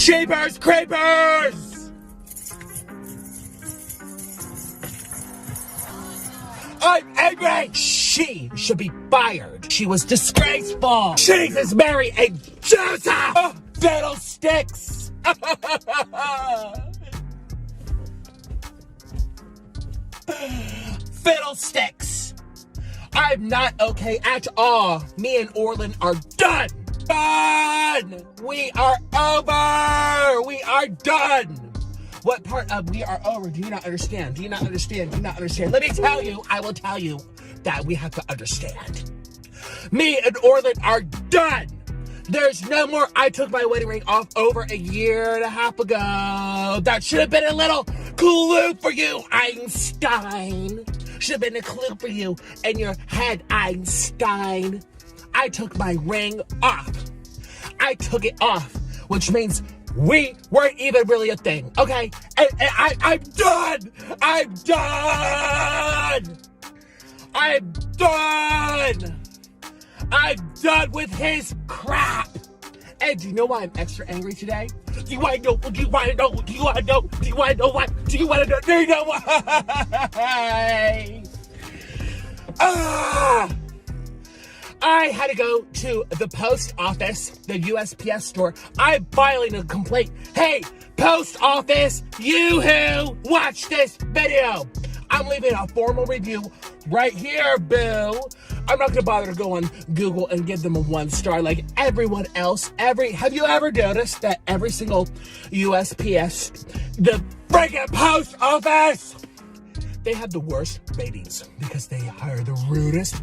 Jeepers creepers! I'm angry! She should be fired. She was disgraceful. Jesus, Mary, and Joseph! Fiddlesticks! Fiddlesticks! I'm not okay at all. Me and Orlin are done. Done! We are over! We are done! What part of we are over do you not understand? Do you not understand? Do you not understand? Let me tell you, I will tell you that we have to understand. Me and Orlin are done! There's no more. I took my wedding ring off over a year and a half ago. That should have been a little clue for you, Einstein. Should have been a clue for you in your head, Einstein. I took my ring off. I took it off, which means we weren't even really a thing, okay? And I'm done! I'm done! I'm done! I'm done with his crap! And do you know why I'm extra angry today? Do you want to know? Do you want to know? Do you want to know? Do you want to know why? Do you want to know? Do you know why? I had to go to the post office, the USPS store. I'm filing a complaint. Hey, post office, you who watch this video. I'm leaving a formal review right here, boo. I'm not gonna bother to go on Google and give them a 1 star like everyone else. Have you ever noticed that every single USPS, the friggin' post office, they have the worst ratings because they hire the rudest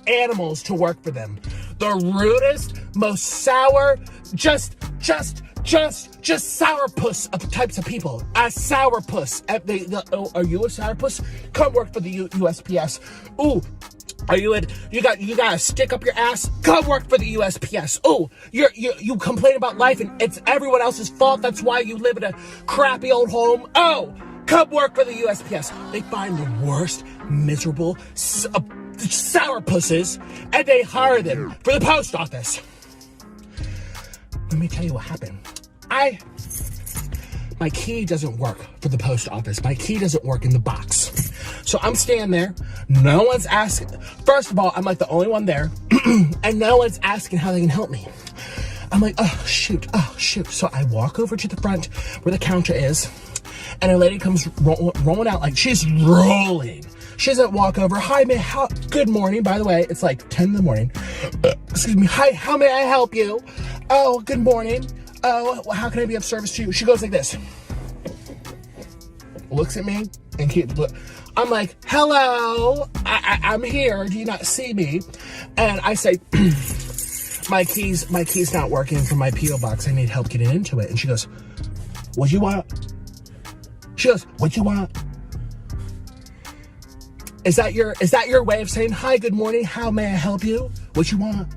animals to work for them. The rudest, most sour, just sourpuss of types of people. A sourpuss. Are you a sourpuss? Come work for the USPS. Ooh. You got a stick up your ass? Come work for the USPS. Oh, you complain about life and it's everyone else's fault. That's why you live in a crappy old home. Oh, come work for the USPS. They find the worst, miserable, sourpusses and they hire them for the post office. Let me tell you what happened. My key doesn't work for the post office. My key doesn't work in the box. So I'm standing there. No one's asking. First of all, I'm like the only one there. And no one's asking how they can help me. I'm like, oh, shoot. So I walk over to the front where the counter is. And a lady comes rolling out like she's rolling. She doesn't walk over. Hi, good morning. By the way, it's like 10 in the morning. Excuse me. Hi, how may I help you? Oh, good morning. Oh, how can I be of service to you? She goes like this. Looks at me and keeps look. I'm like, hello, I'm here. Do you not see me? And I say, my key's not working for my P.O. box. I need help getting into it. And she goes, what you want? She goes, what you want? Is that your way of saying, hi, good morning, how may I help you? What you want?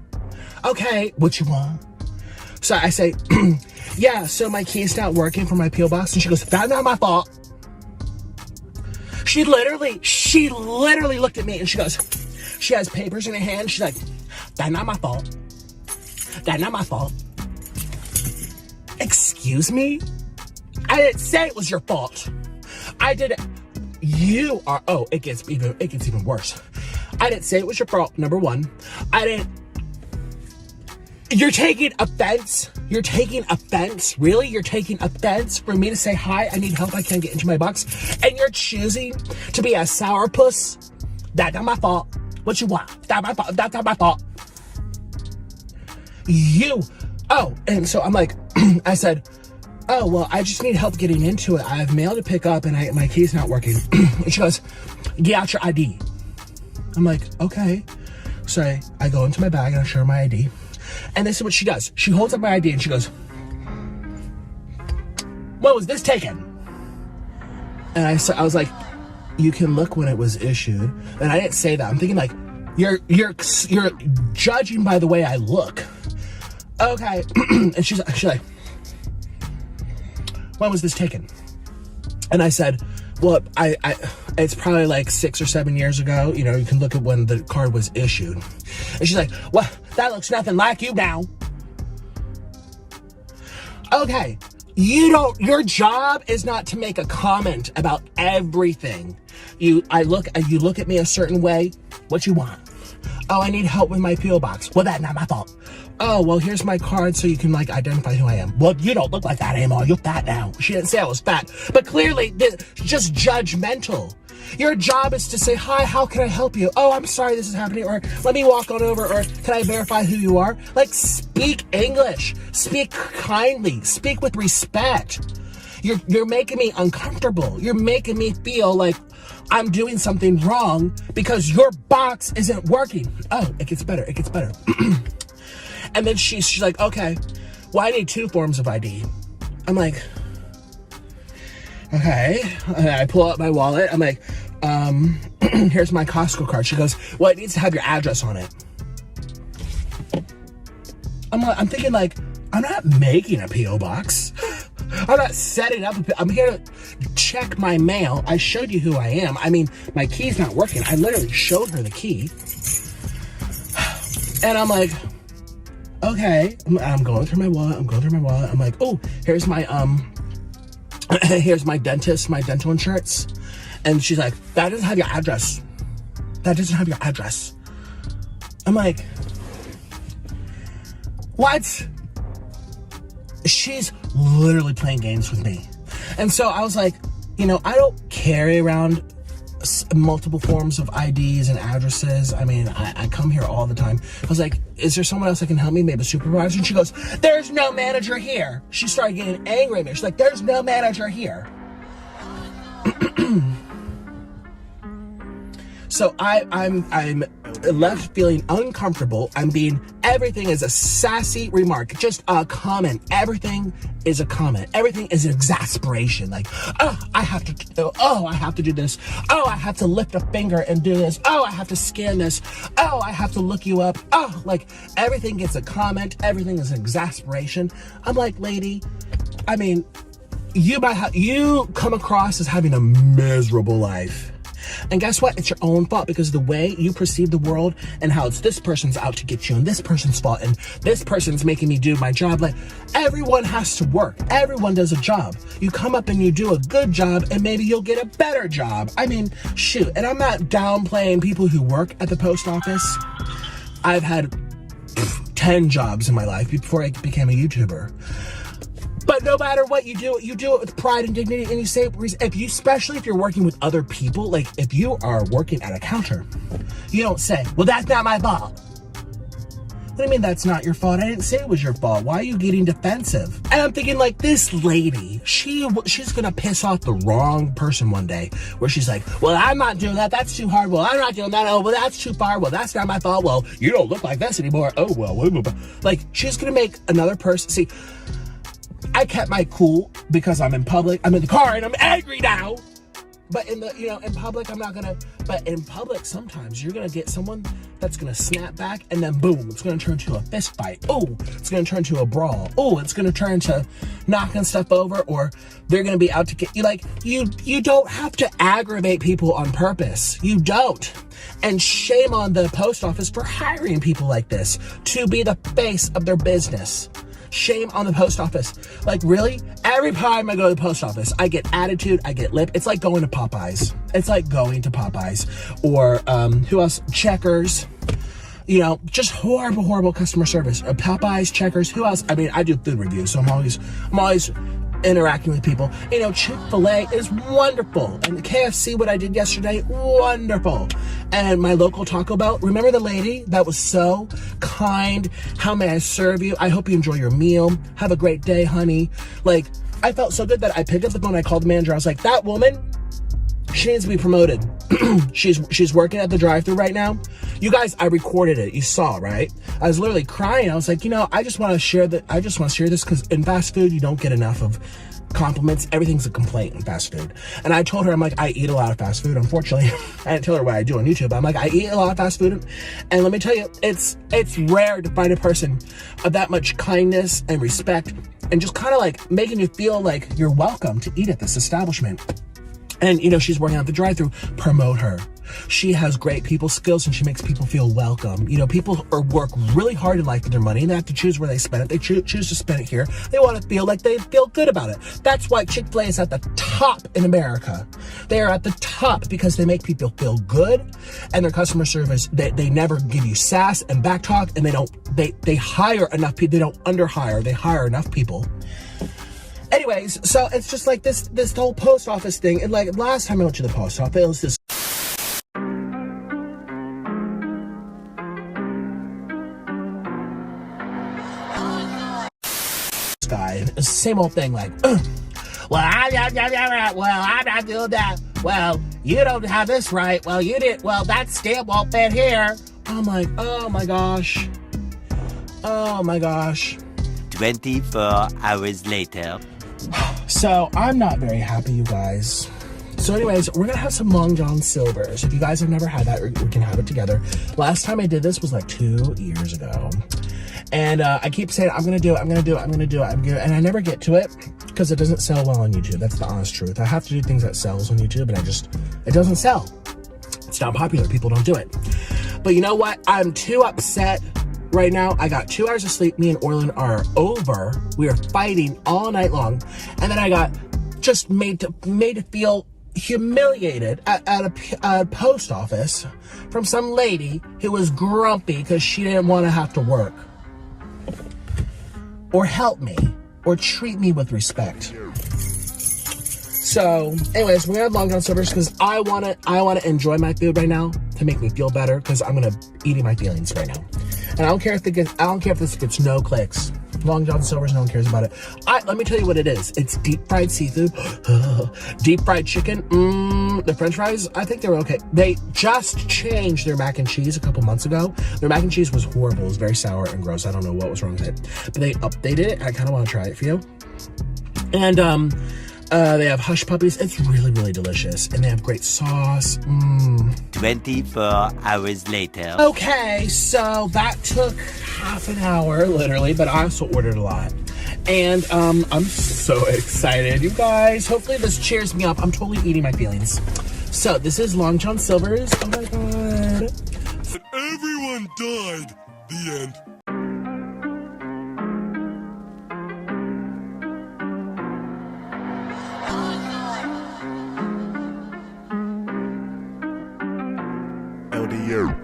Okay, what you want? So I say, yeah, so my key's not working for my P.O. box. And she goes, that's not my fault. She literally looked at me and she goes, she has papers in her hand. She's like, that's not my fault. That's not my fault. Excuse me? I didn't say it was your fault. I did it. You are, it gets even worse. I didn't say it was your fault, number one. You're taking offense? You're taking offense? Really? You're taking offense for me to say, hi, I need help, I can't get into my box? And you're choosing to be a sourpuss? That's not my fault. What you want? That's my fault. That's not my fault. And so I'm like, I said, oh, well, I just need help getting into it. I have mail to pick up and my key's not working. And she goes, get out your ID. I'm like, okay. So I go into my bag and I show her my ID. And this is what she does. She holds up my ID and she goes, when was this taken? And I was like, you can look when it was issued. And I didn't say that. I'm thinking like, you're judging by the way I look. Okay. And she's like, when was this taken? And I said, well, it's probably like 6 or 7 years ago. You know, you can look at when the card was issued. And she's like, well, that looks nothing like you now. Okay, your job is not to make a comment about everything. You look at me a certain way. What you want? Oh, I need help with my P.O. box. Well, that's not my fault. Oh, well, here's my card so you can, like, identify who I am. Well, you don't look like that anymore. You're fat now. She didn't say I was fat. But clearly, just judgmental. Your job is to say, hi, how can I help you? Oh, I'm sorry this is happening. Or let me walk on over. Or can I verify who you are? Like, speak English. Speak kindly. Speak with respect. You're making me uncomfortable. You're making me feel like I'm doing something wrong because your box isn't working. Oh, it gets better. It gets better. And then she's like, okay, well, I need 2 forms of ID. I'm like, okay. And I pull out my wallet. I'm like, here's my Costco card. She goes, well, it needs to have your address on it. I'm thinking like, I'm not making a P.O. box. I'm not setting up. I'm here to check my mail. I showed you who I am. I mean, my key's not working. I literally showed her the key. And I'm like, okay. I'm going through my wallet. I'm like, oh, here's my here's my dentist, my dental insurance. And she's like, that doesn't have your address. That doesn't have your address. I'm like, what? She's literally playing games with me. And so I was like, you know, I don't carry around multiple forms of IDs and addresses. I mean, I come here all the time. I was like, is there someone else that can help me? Maybe a supervisor? And she goes, there's no manager here. She started getting angry at me. She's like, there's no manager here. So I'm left feeling uncomfortable. Everything is a sassy remark, just a comment. Everything is a comment. Everything is an exasperation. Like, oh, I have to do this. Oh, I have to lift a finger and do this. Oh, I have to scan this. Oh, I have to look you up. Oh, like everything gets a comment. Everything is an exasperation. I'm like, lady, I mean, you come across as having a miserable life. And guess what? It's your own fault because the way you perceive the world and how it's this person's out to get you and this person's fault and this person's making me do my job. Like, everyone has to work. Everyone does a job. You come up and you do a good job and maybe you'll get a better job. I mean, shoot. And I'm not downplaying people who work at the post office. I've had 10 jobs in my life before I became a YouTuber. But no matter what you do it with pride and dignity, and you say, especially if you're working with other people, like if you are working at a counter, you don't say, well, that's not my fault. What do you mean that's not your fault? I didn't say it was your fault. Why are you getting defensive? And I'm thinking like, this lady, she's gonna piss off the wrong person one day, where she's like, well, I'm not doing that. That's too hard. Well, I'm not doing that. Oh, well, that's too far. Well, that's not my fault. Well, you don't look like this anymore. Oh, well, like she's gonna make another person, see, I kept my cool because I'm in public. I'm in the car and I'm angry now. But in public, I'm not gonna. But in public, sometimes you're gonna get someone that's gonna snap back and then boom, it's gonna turn to a fist fight. Oh, it's gonna turn to a brawl. Oh, it's gonna turn to knocking stuff over, or they're gonna be out to get you. Like, you don't have to aggravate people on purpose. You don't. And shame on the post office for hiring people like this to be the face of their business. Shame on the post office. Like, really? Every time I go to the post office, I get attitude, I get lip. It's like going to Popeyes. Or, who else? Checkers. You know, just horrible customer service. Popeyes, Checkers, who else? I mean, I do food reviews, so I'm always interacting with people. You know, Chick-fil-A is wonderful. And the KFC, what I did yesterday, wonderful. And my local Taco Bell, remember the lady that was so kind? How may I serve you? I hope you enjoy your meal. Have a great day, honey. Like, I felt so good that I picked up the phone, I called the manager. I was like, that woman, she needs to be promoted. She's working at the drive-thru right now. You guys, I recorded it. You saw, right? I was literally crying. I was like, you know, I just want to share this because in fast food, you don't get enough of compliments. Everything's a complaint in fast food. And I told her, I'm like, I eat a lot of fast food. Unfortunately, I didn't tell her what I do on YouTube. But I'm like, I eat a lot of fast food. And let me tell you, it's rare to find a person of that much kindness and respect and just kind of like making you feel like you're welcome to eat at this establishment. And, you know, she's working at the drive-thru. Promote her. She has great people skills and she makes people feel welcome. You know, people work really hard in life with their money and they have to choose where they spend it. They choose to spend it here. They want to feel like they feel good about it. That's why Chick-fil-A is at the top in America. They are at the top because they make people feel good, and their customer service, they never give you sass and back talk, and they hire enough people. They don't underhire. They hire enough people. Anyways, so it's just like this whole post office thing. And like last time I went to the post office, it was this guy. It's the same old thing, like, well, I'm not doing that. Well, you don't have this right. Well, you didn't. Well, that stamp won't fit here. I'm like, oh my gosh. Oh my gosh. 24 hours later. So I'm not very happy, you guys. So anyways, we're gonna have some Long John Silvers. If you guys have never had that, we can have it together. Last time I did this was like 2 years ago. And I keep saying, I'm gonna do it, and I never get to it because it doesn't sell well on YouTube. That's the honest truth. I have to do things that sells on YouTube, and it doesn't sell. It's not popular, people don't do it. But you know what? I'm too upset right now. I got 2 hours of sleep. Me and Orlin are over. We are fighting all night long. And then I got just made to feel humiliated at a post office from some lady who was grumpy because she didn't want to have to work or help me or treat me with respect. So anyways, we're gonna have Long John Silvers because I want to enjoy my food right now to make me feel better, because I'm gonna eating my feelings right now. And I don't care if this gets no clicks. Long John Silvers, no one cares about it. Let me tell you what it is. It's deep fried seafood, deep fried chicken. The French fries, I think they were okay. They just changed their mac and cheese a couple months ago. Their mac and cheese was horrible. It was very sour and gross. I don't know what was wrong with it, but they updated it. I kind of want to try it for you. And they have hush puppies. It's really, really delicious. And they have great sauce. 24 hours later. Okay, so that took half an hour, literally, but I also ordered a lot. And I'm so excited, you guys. Hopefully this cheers me up. I'm totally eating my feelings. So this is Long John Silvers. Oh my God. But everyone died. The end. LDU.